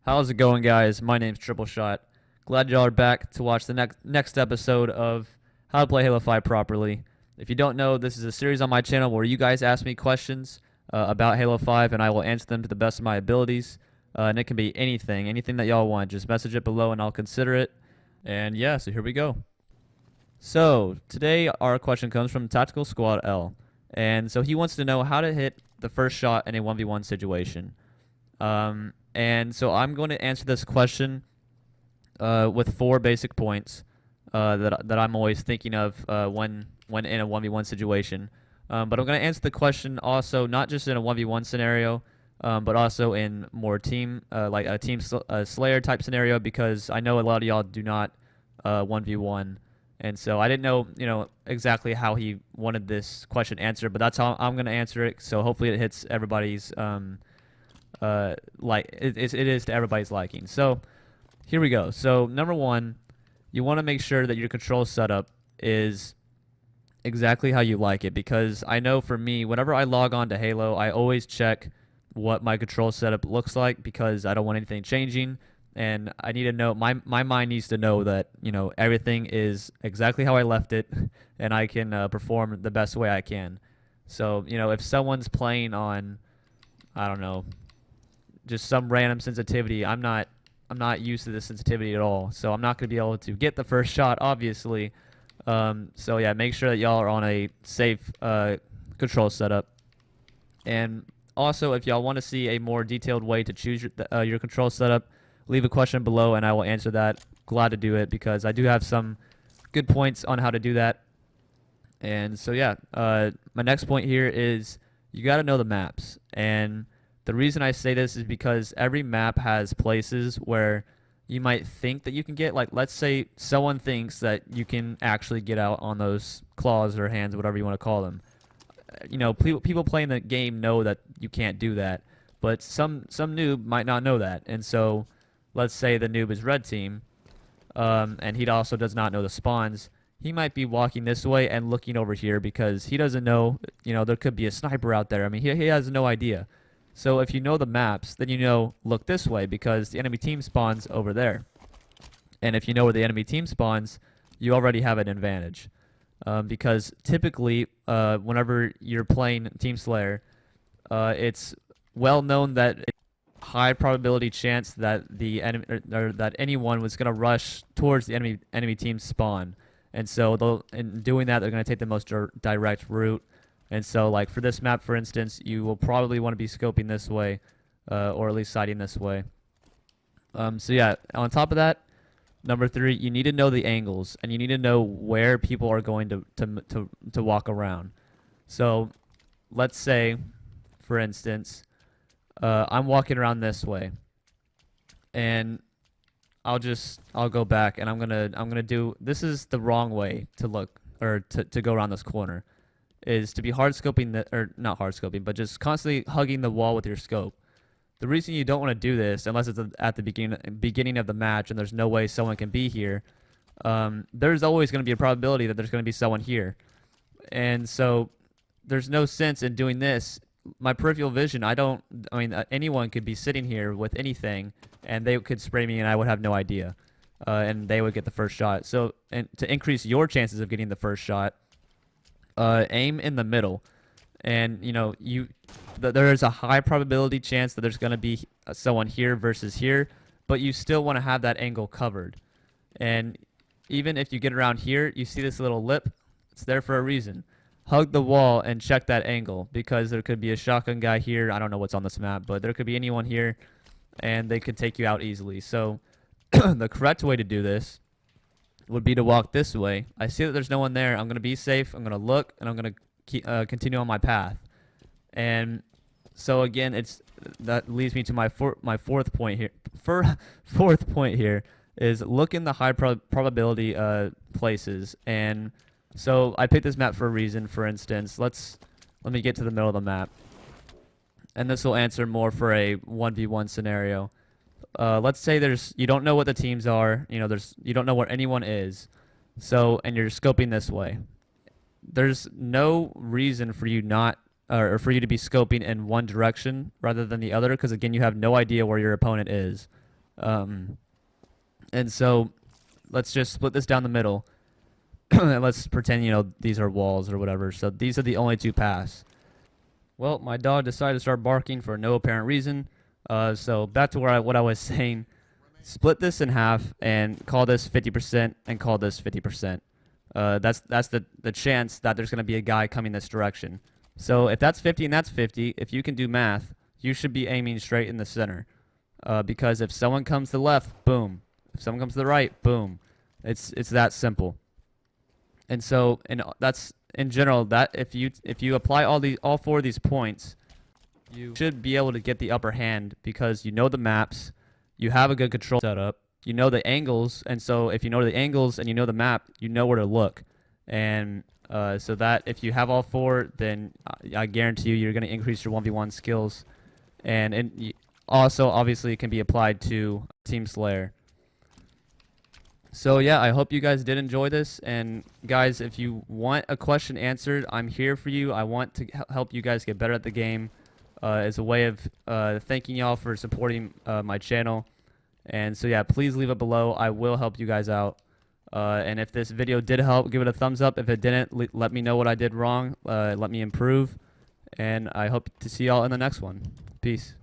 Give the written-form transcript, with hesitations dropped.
How's it going, guys? My name's Triple Shot. Glad y'all are back to watch the next episode of How to Play Halo 5 Properly. If you don't know, this is a series on my channel where you guys ask me questions about Halo 5, and I will answer them to the best of my abilities. And it can be anything that y'all want. Just message it below, and I'll consider it. And yeah, so here we go. So today our question comes from Tactical Squad L, and so he wants to know how to hit the first shot in a 1v1 situation. And so I'm going to answer this question with 4 basic points that I'm always thinking of when in a 1v1 situation. But I'm going to answer the question also not just in a 1v1 scenario, but also in more like a Slayer type scenario, because I know a lot of y'all do not 1v1. And so I didn't know, exactly how he wanted this question answered, but that's how I'm going to answer it. So hopefully it hits everybody's it is to everybody's liking. So here we go. So number 1, you want to make sure that your control setup is exactly how you like it, because I know for me, whenever I log on to Halo, I always check what my control setup looks like, because I don't want anything changing, and I need to know, my mind needs to know that everything is exactly how I left it, and I can perform the best way I can. So if someone's playing on, I don't know, just some random sensitivity, I'm not used to this sensitivity at all, so I'm not going to be able to get the first shot, obviously. So yeah, make sure that y'all are on a safe control setup. And also, if y'all want to see a more detailed way to choose your control setup, leave a question below and I will answer that. Glad to do it, because I do have some good points on how to do that. And so yeah, my next point here is you got to know the maps. And the reason I say this is because every map has places where you might think that you can get, like, let's say someone thinks that you can actually get out on those claws or hands, whatever you want to call them. People playing the game know that you can't do that, but some noob might not know that. And so let's say the noob is red team, and he also does not know the spawns. He might be walking this way and looking over here because he doesn't know, there could be a sniper out there. I mean, he has no idea. So if you know the maps, then look this way, because the enemy team spawns over there. And if you know where the enemy team spawns, you already have an advantage. Because typically, whenever you're playing Team Slayer, it's well known that it's a high probability chance that the enemy or that anyone was going to rush towards the enemy team spawn. And so in doing that, they're going to take the most direct route. And so, like, for this map, for instance, you will probably want to be scoping this way, or at least sighting this way. So yeah, on top of that, number 3, you need to know the angles, and you need to know where people are going to walk around. So let's say, for instance, I'm walking around this way, and I'll go back, and I'm gonna do, this is the wrong way to look, or to go around this corner, is to be hard scoping or not hard scoping, but just constantly hugging the wall with your scope. The reason you don't want to do this, unless it's at the beginning of the match and there's no way someone can be here, there's always going to be a probability that there's going to be someone here. And so there's no sense in doing this. My peripheral vision, anyone could be sitting here with anything, and they could spray me and I would have no idea. And they would get the first shot. So, and to increase your chances of getting the first shot, aim in the middle, and there is a high probability chance that there's going to be someone here versus here, but you still want to have that angle covered. And even if you get around here, you see this little lip, it's there for a reason. Hug the wall and check that angle, because there could be a shotgun guy here. I don't know what's on this map, but there could be anyone here, and they could take you out easily. So the correct way to do this would be to walk this way. I see that there's no one there. I'm going to be safe. I'm going to look, and I'm going to continue on my path. And so again, that leads me to my fourth point here. Fourth point here is look in the high probability places. And so I picked this map for a reason. For instance, let me get to the middle of the map, and this will answer more for a 1v1 scenario. Let's say you don't know what the teams are, you don't know where anyone is, and you're scoping this way. There's no reason for you or for you to be scoping in one direction rather than the other, because again, you have no idea where your opponent is. And so let's just split this down the middle. And let's pretend, these are walls or whatever. So these are the only two paths. Well, my dog decided to start barking for no apparent reason. So back to what I was saying. Split this in half and call this 50% and call this 50%. That's the chance that there's going to be a guy coming this direction. So if that's 50 and that's 50, if you can do math, you should be aiming straight in the center. Because if someone comes to the left, boom. If someone comes to the right, boom. It's that simple. And so, that's in general, that if you apply all four of these points, you should be able to get the upper hand because you know the maps, you have a good control setup, you know the angles, and so if you know the angles and you know the map, you know where to look. And so that if you have all four, then I guarantee you're going to increase your 1v1 skills. And also, obviously, it can be applied to Team Slayer. So yeah, I hope you guys did enjoy this. And guys, if you want a question answered, I'm here for you. I want to help you guys get better at the game as a way of thanking y'all for supporting my channel. And so yeah, please leave it below. I will help you guys out. And if this video did help, give it a thumbs up. If it didn't, let me know what I did wrong. Let me improve. And I hope to see y'all in the next one. Peace.